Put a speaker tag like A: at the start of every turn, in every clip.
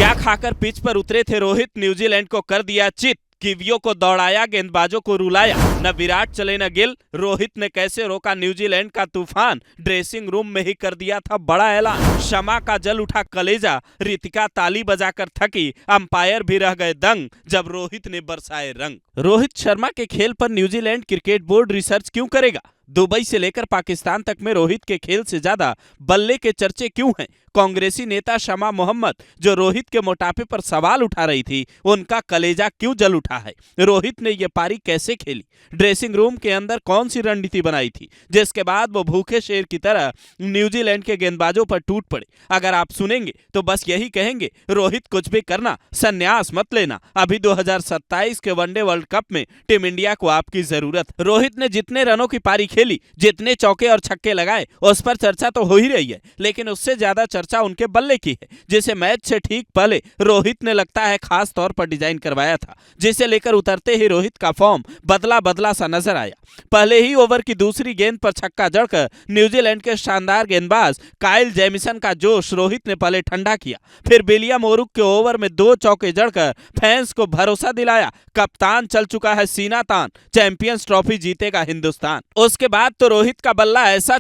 A: क्या खाकर पिच पर उतरे थे रोहित, न्यूजीलैंड को कर दिया चित। कीवियों को दौड़ाया, गेंदबाजों को रुलाया, न विराट चले न गिल। रोहित ने कैसे रोका न्यूजीलैंड का तूफान, ड्रेसिंग रूम में ही कर दिया था बड़ा ऐलान। शमा का जल उठा कलेजा, रितिका ताली बजाकर थकी, अंपायर भी रह गए दंग जब रोहित ने बरसाए रंग। रोहित शर्मा के खेल पर न्यूजीलैंड क्रिकेट बोर्ड रिसर्च क्यों करेगा? दुबई से लेकर पाकिस्तान तक में रोहित के खेल से ज्यादा बल्ले के चर्चे क्यों हैं? कांग्रेसी नेता शमा मोहम्मद जो रोहित के मोटापे पर सवाल उठा रही थी, उनका कलेजा क्यों जल उठा है? रोहित ने यह पारी कैसे खेली? ड्रेसिंग रूम के अंदर कौन सी रणनीति बनाई थी जिसके बाद वो भूखे शेर की तरह न्यूजीलैंड के गेंदबाजों पर टूट पड़े? अगर आप सुनेंगे तो बस यही कहेंगे, रोहित कुछ भी करना, संन्यास मत लेना। अभी 2027 के वनडे वर्ल्ड कप में टीम इंडिया को आपकी जरूरत। रोहित ने जितने रनों की पारी खेली, जितने चौके और छक्के लगाए, उस पर चर्चा तो हो ही रही है, लेकिन उससे ज्यादा चर्चा उनके बल्ले की है, जिसे मैच से ठीक पहले रोहित ने लगता है खास तौर पर डिजाइन करवाया था, जिसे लेकर उतरते ही रोहित का फॉर्म बदला बदला सा नजर आया। पहले ही ओवर की दूसरी गेंद पर छक्का जड़कर न्यूजीलैंड के शानदार गेंदबाज काइल जेमिसन का जोश रोहित ने पहले ठंडा किया, फिर विलियम ओरुक के ओवर में 2 चौके जड़कर फैंस को भरोसा दिलाया, कप्तान चल चुका है सीना तान, चैंपियंस ट्रॉफी जीतेगा हिंदुस्तान। उसके बाद तो रोहित का बल्ला ऐसा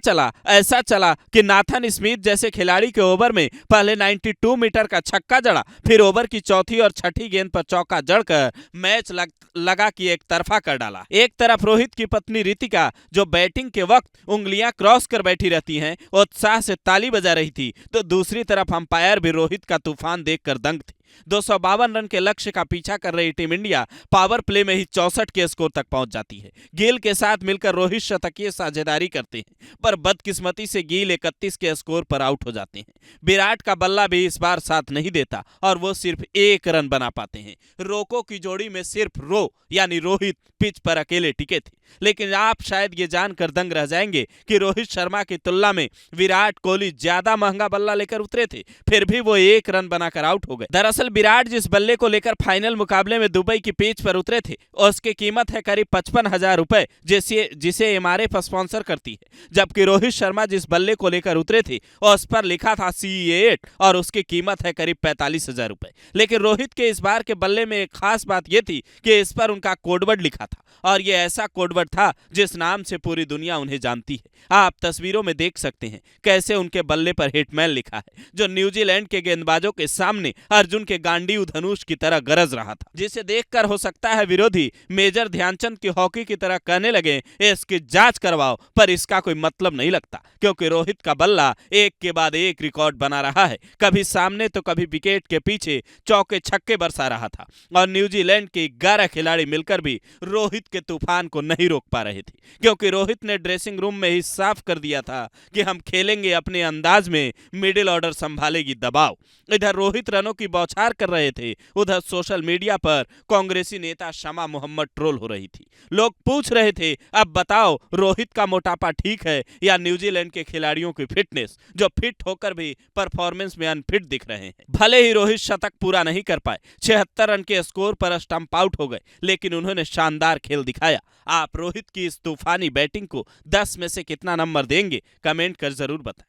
A: चला कि नाथन स्मिथ जैसे खिलाड़ी के ओवर में पहले 92 मीटर का छक्का जड़ा, फिर ओवर की चौथी और छठी गेंद पर चौका जड़कर मैच लगा कि एक तरफा कर डाला। एक तरफ रोहित की पत्नी रितिका जो बैटिंग के वक्त उंगलियां क्रॉस कर बैठी रहती हैं, उत्साह से ताली बजा रही थी, तो दूसरी तरफ अंपायर भी रोहित का तूफान देखकर दंग थी। 252 रन के लक्ष्य का पीछा कर रही टीम इंडिया पावर प्ले में ही 64 के स्कोर तक पहुंच जाती है। गिल के साथ मिलकर रोहित शतकीय साझेदारी करते हैं, पर बदकिस्मती से गिल 31 के स्कोर पर आउट हो जाते हैं। विराट का बल्ला भी इस बार साथ नहीं देता और वो सिर्फ 1 रन बना पाते हैं। रोको की जोड़ी में सिर्फ यानी रोहित पिच पर अकेले टिके थे, लेकिन आप शायद ये जानकर दंग रह जाएंगे कि रोहित शर्मा की तुलना में विराट कोहली ज्यादा महंगा बल्ला लेकर उतरे थे, फिर भी वो 1 रन बनाकर आउट हो गए। दरअसल विराट जिस बल्ले को लेकर फाइनल मुकाबले में दुबई की पिच पर उतरे थे, उसकी कीमत है करीब 55,000 रुपए, जिसे एमआरएफ स्पॉन्सर करती है, जबकि रोहित शर्मा जिस बल्ले को लेकर उतरे थे उस पर लिखा था CE8 और उसकी कीमत है करीब 45,000 रुपए। लेकिन रोहित के इस बार के बल्ले में एक खास बात यह थी कि इस पर उनका कोडवर्ड लिखा था, और यह ऐसा कोडवर्ड था जिस नाम से पूरी दुनिया उन्हें जानती है। आप तस्वीरों में देख सकते हैं कैसे उनके बल्ले पर हिटमैन लिखा है, जो न्यूजीलैंड के गेंदबाजों के सामने अर्जुन के गांडीव धनुष की तरह गरज रहा था, जिसे देखकर हो सकता है विरोधी मेजर ध्यानचंद की हॉकी की तरह कहने लगे, इसकी जांच करवाओ, पर इसका कोई मतलब नहीं लगता, क्योंकि रोहित का बल्ला एक के बाद एक रिकॉर्ड बना रहा है, कभी सामने तो कभी विकेट के पीछे चौके छक्के बरसा रहा था, और न्यूजीलैंड के 11 खिलाड़ी मिलकर भी रोहित के तूफान को नहीं रोक पा रहे थे, क्योंकि रोहित ने ड्रेसिंग रूम में ही साफ कर दिया था कि हम खेलेंगे अपने अंदाज में, मिडिल ऑर्डर संभालेगी दबाव। इधर रोहित रनों की बौछार कर रहे थे, उधर सोशल मीडिया पर कांग्रेसी नेता शमा मोहम्मद ट्रोल हो रही थी। लोग पूछ रहे थे, अब बताओ रोहित का मोटापा ठीक है या न्यूजीलैंड के खिलाड़ियों की फिटनेस, जो फिट होकर भी परफॉर्मेंस में अनफिट दिख रहे हैं। भले ही रोहित शतक पूरा नहीं कर पाए, 76 रन के स्कोर पर स्टंप आउट हो गए, लेकिन उन्होंने शानदार खेल दिखाया। आप रोहित की इस तूफानी बैटिंग को 10 में से कितना नंबर देंगे? कमेंट कर जरूर बताएं।